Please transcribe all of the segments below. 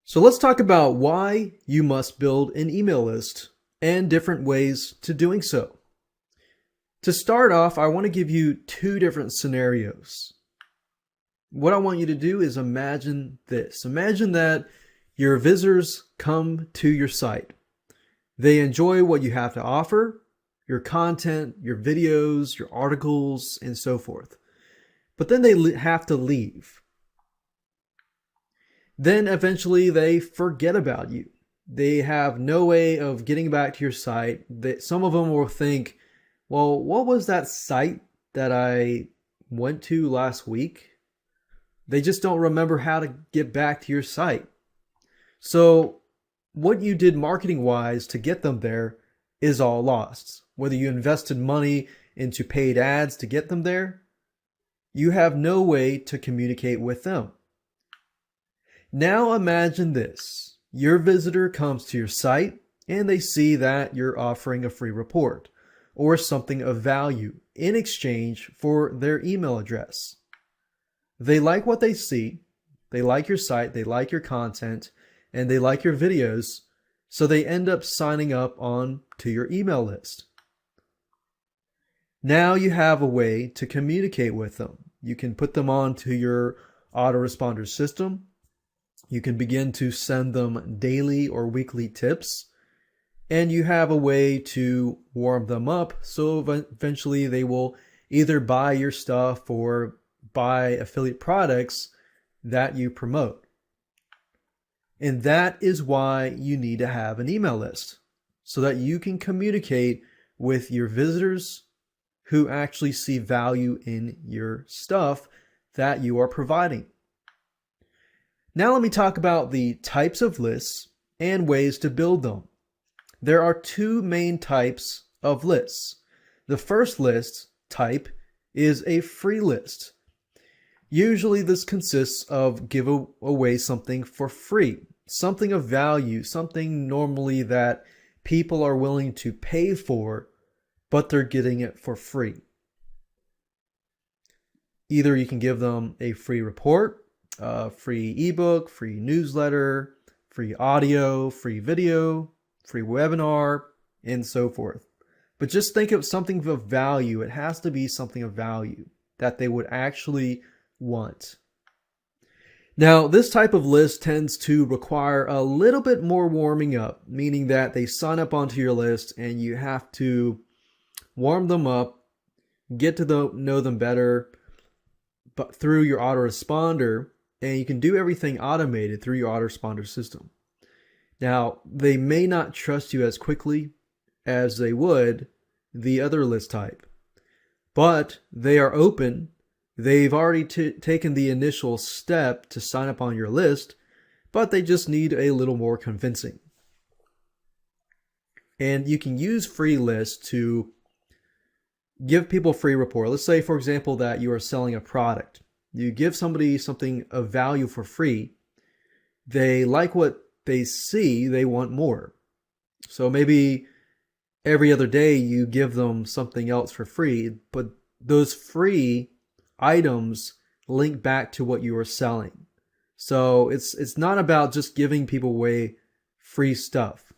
So let's talk about why you must build an email list and different ways to doing so. To start off, I want to give you two different scenarios. What I want you to do is imagine this. Imagine that your visitors come to your site. They enjoy what you have to offer, your content, your videos, your articles, and so forth. But then they have to leave. Then eventually they forget about you. They have no way of getting back to your site. Some of them will think, well, what was that site that I went to last week? They just don't remember how to get back to your site. So what you did marketing wise to get them there is all lost. Whether you invested money into paid ads to get them there, you have no way to communicate with them. Now imagine this. Your visitor comes to your site and they see that you're offering a free report or something of value in exchange for their email address. They like what they see, they like your site, they like your content, and they like your videos, so they end up signing up on to your email list. Now you have a way to communicate with them. You can put them onto your autoresponder system. You can begin to send them daily or weekly tips, and you have a way to warm them up so eventually they will either buy your stuff or buy affiliate products that you promote. And that is why you need to have an email list, so that you can communicate with your visitors who actually see value in your stuff that you are providing. Now let me talk about the types of lists and ways to build them. There are two main types of lists. The first list type is a free list. Usually this consists of give away something for free, something of value, something normally that people are willing to pay for, but they're getting it for free. Either you can give them a free report, a free ebook, free newsletter, free audio, free video, free webinar, and so forth. But just think of something of value. It has to be something of value that they would actually want. Now, this type of list tends to require a little bit more warming up, meaning that they sign up onto your list and you have to warm them up, get to know them better, but through your autoresponder, and you can do everything automated through your autoresponder system. Now, they may not trust you as quickly as they would the other list type, but they are open. They've already taken the initial step to sign up on your list, but they just need a little more convincing. And you can use free lists to give people free report. Let's say, for example, that you are selling a product. You give somebody something of value for free. They like what they see, they want more. So maybe every other day you give them something else for free, but those free items link back to what you are selling. So it's not about just giving people away free stuff.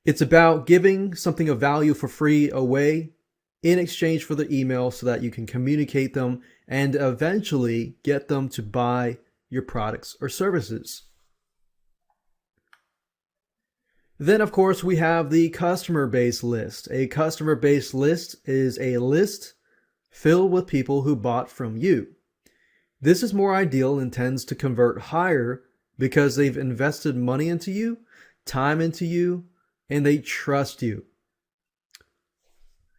It's about giving something of value for free away in exchange for the email so that you can communicate them and eventually get them to buy your products or services. Then, of course, we have the customer-based list. A customer-based list is a list filled with people who bought from you. This is more ideal and tends to convert higher because they've invested money into you, time into you, and they trust you.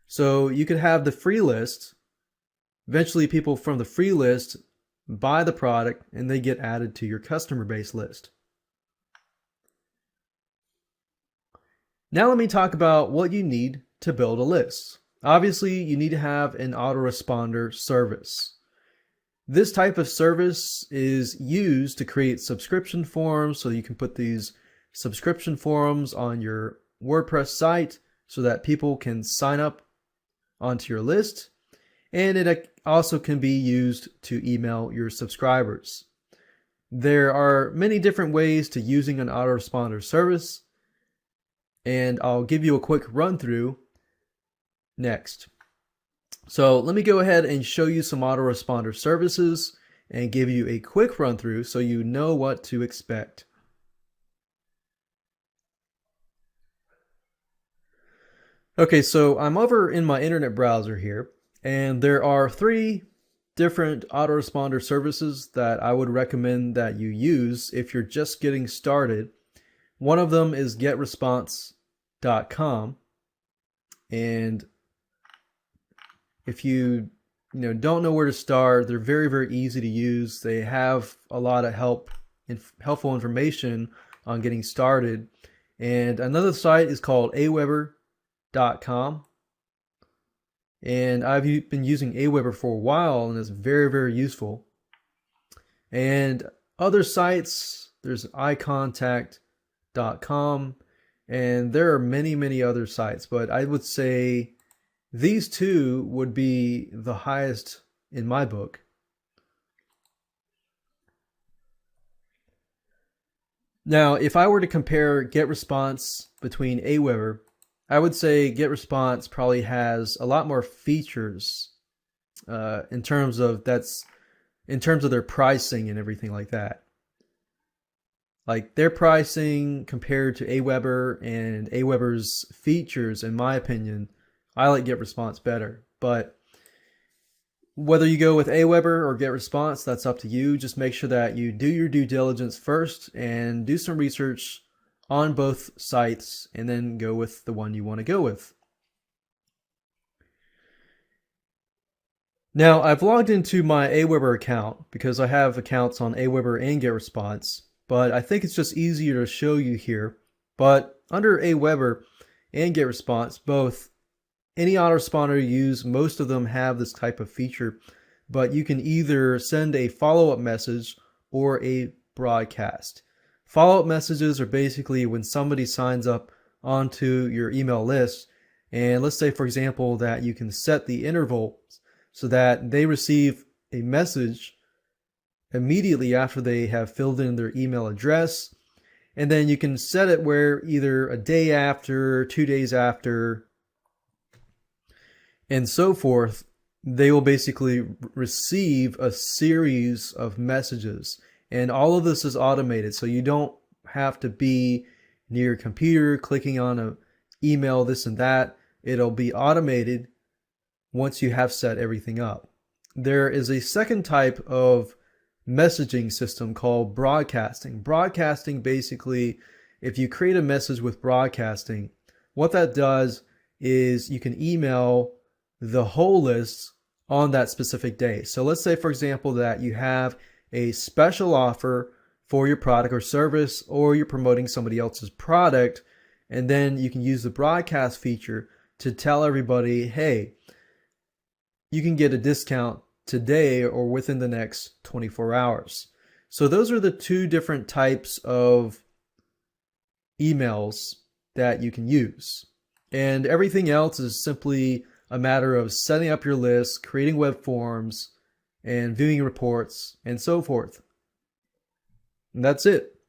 So you could have the free list. Eventually people from the free list buy the product and they get added to your customer base list. Now let me talk about what you need to build a list. Obviously, you need to have an autoresponder service. This type of service is used to create subscription forms, so you can put these subscription forms on your WordPress site so that people can sign up onto your list, and it also can be used to email your subscribers. There are many different ways to using an autoresponder service, and I'll give you a quick run through next. So let me go ahead and show you some autoresponder services and give you a quick run through so you know what to expect. Okay, so I'm over in my internet browser here, and there are 3 different autoresponder services that I would recommend that you use if you're just getting started. One of them is getresponse.com, and if you don't know where to start, they're very, very easy to use. They have a lot of helpful information on getting started. And another site is called aweber.com, and I've been using Aweber for a while, and it's very, very useful. And other sites, there's iContact.com, and there are many, many other sites, but I would say these 2 would be the highest in my book. Now, if I were to compare GetResponse between Aweber, I would say GetResponse probably has a lot more features in terms of their pricing and everything like that. Like their pricing compared to Aweber and Aweber's features, in my opinion, I like GetResponse better. But whether you go with Aweber or GetResponse, that's up to you. Just make sure that you do your due diligence first and do some research on both sites, and then go with the one you want to go with. Now, I've logged into my Aweber account because I have accounts on Aweber and GetResponse, but I think it's just easier to show you here. But under Aweber and GetResponse, both, any autoresponder you use, most of them have this type of feature, but you can either send a follow-up message or a broadcast. Follow-up messages are basically when somebody signs up onto your email list, and let's say, for example, that you can set the interval so that they receive a message immediately after they have filled in their email address, and then you can set it where either a day after, 2 days after, and so forth, they will basically receive a series of messages. And all of this is automated, so you don't have to be near your computer clicking on an email, this and that. It'll be automated once you have set everything up. There is a second type of messaging system called broadcasting. Broadcasting, basically, if you create a message with broadcasting, what that does is you can email the whole list on that specific day. So let's say, for example, that you have a special offer for your product or service, or you're promoting somebody else's product, and then you can use the broadcast feature to tell everybody, hey, you can get a discount today or within the next 24 hours. So those are the 2 different types of emails that you can use. And everything else is simply a matter of setting up your list, creating web forms, and viewing reports, and so forth. And that's it.